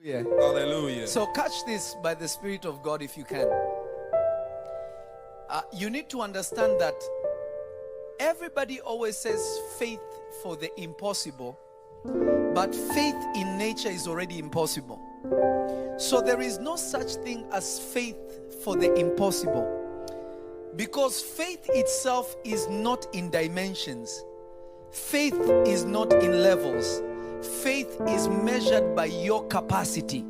Yeah. Hallelujah. So catch this by the Spirit of God if you can. You need to understand that everybody always says faith for the impossible, but faith in nature is already impossible. So there is no such thing as faith for the impossible, because faith itself is not in dimensions. Faith is not in levels. Faith is measured by your capacity.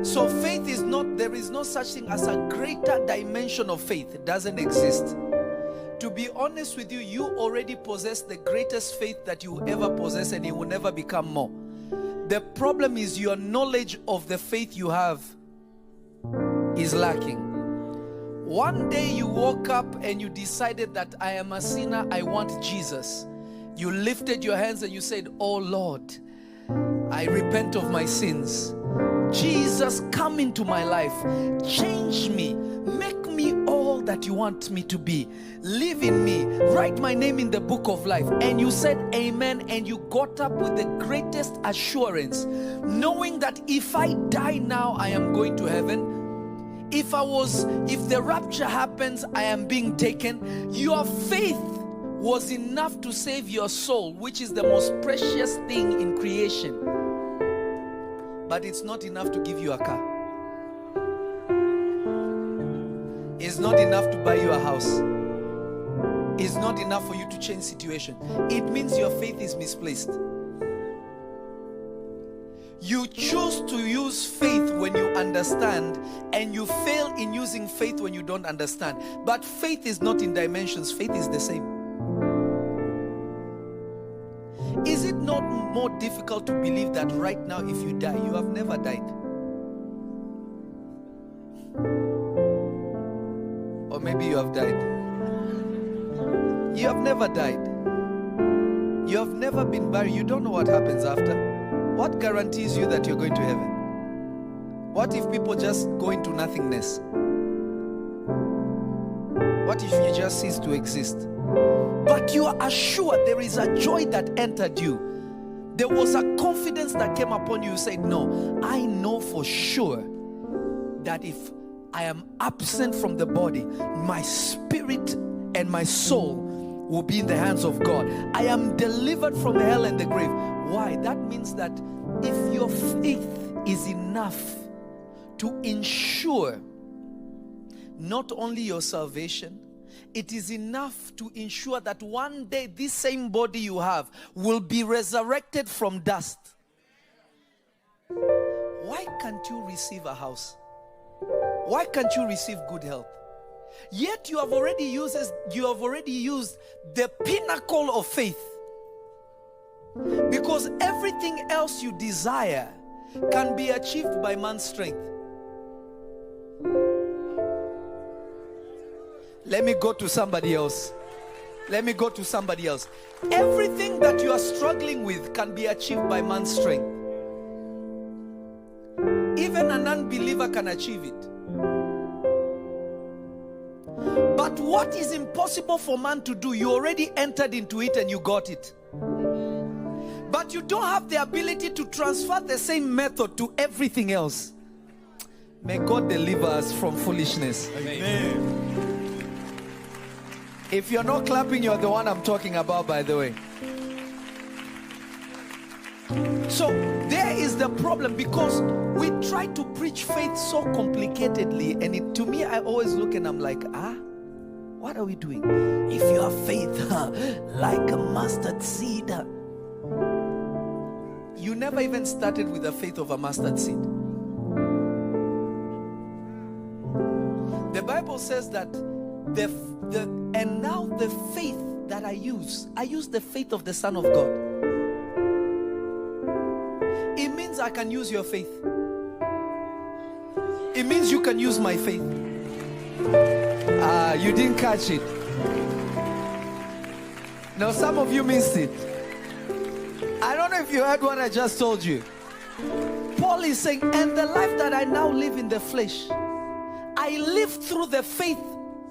So faith is not, there is no such thing as a greater dimension of faith. It doesn't exist. To be honest with you, you already possess the greatest faith that you will ever possess, and it will never become more. The problem is your knowledge of the faith you have is lacking. One day you woke up and you decided that I am a sinner, I want Jesus. You lifted your hands and you said, "Oh Lord, I repent of my sins. Jesus, come into my life. Change me. Make me all that you want me to be. Live in me. Write my name in the book of life." And you said amen, and you got up with the greatest assurance, knowing that if I die now, I am going to heaven. If the rapture happens, I am being taken. Your faith was enough to save your soul, which is the most precious thing in creation. But it's not enough to give you a car. It's not enough to buy you a house. It's not enough for you to change situation. It means your faith is misplaced. You choose to use faith when you understand, and you fail in using faith when you don't understand. But faith is not in dimensions. Faith is the same. Is it not more difficult to believe that right now if you die, you have never died? Or maybe you have died. You have never died. You have never been buried. You don't know what happens after. What guarantees you that you're going to heaven? What if people just go into nothingness? What if you just cease to exist? But you are assured, there is a joy that entered you. There was a confidence that came upon you. You said, "No, I know for sure that if I am absent from the body, my spirit and my soul will be in the hands of God. I am delivered from hell and the grave." Why? That means that if your faith is enough to ensure not only your salvation, it is enough to ensure that one day this same body you have will be resurrected from dust. Why can't you receive a house? Why can't you receive good health? Yet you have already used the pinnacle of faith. Because everything else you desire can be achieved by man's strength. Let me go to somebody else. Let me go to somebody else. Everything that you are struggling with can be achieved by man's strength. Even an unbeliever can achieve it. But what is impossible for man to do, you already entered into it and you got it. But you don't have the ability to transfer the same method to everything else. May God deliver us from foolishness. Amen. If you're not clapping, you're the one I'm talking about, by the way. So there is the problem, because we try to preach faith so complicatedly, and to me, I always look and I'm like, what are we doing? If you have faith like a mustard seed. You never even started with the faith of a mustard seed. The Bible says that and now the faith that I use the faith of the Son of God. It means I can use your faith. It means you can use my faith. You didn't catch it. Now some of you missed it. I don't know if you heard what I just told you. Paul is saying, "And the life that I now live in the flesh, I live through the faith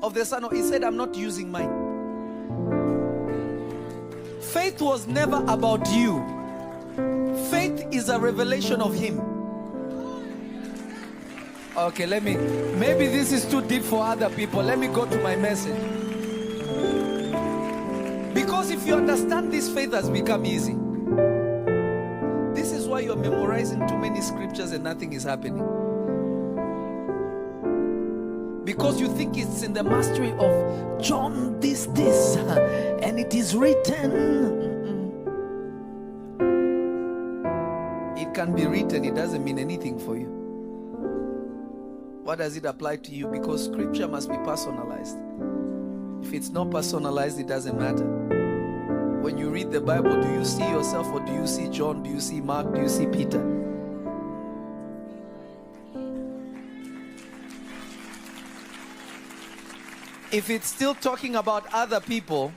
of the Son." He said, "I'm not using mine." Faith was never about you. Faith is a revelation of Him. Okay, maybe this is too deep for other people. Let me go to my message. Because if you understand this, faith has become easy. This is why you're memorizing too many scriptures and nothing is happening. Because you think it's in the mastery of John this, and it is written. It can be written, it doesn't mean anything for you. What does it apply to you? Because scripture must be personalized. If it's not personalized, it doesn't matter. When you read the Bible, do you see yourself, or do you see John? Do you see Mark? Do you see Peter? If it's still talking about other people,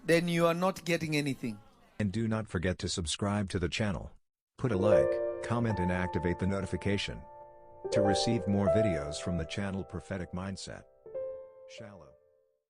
then you are not getting anything. And do not forget to subscribe to the channel. Put a like, comment and activate the notification to receive more videos from the channel Prophetic Mindset. Shalom.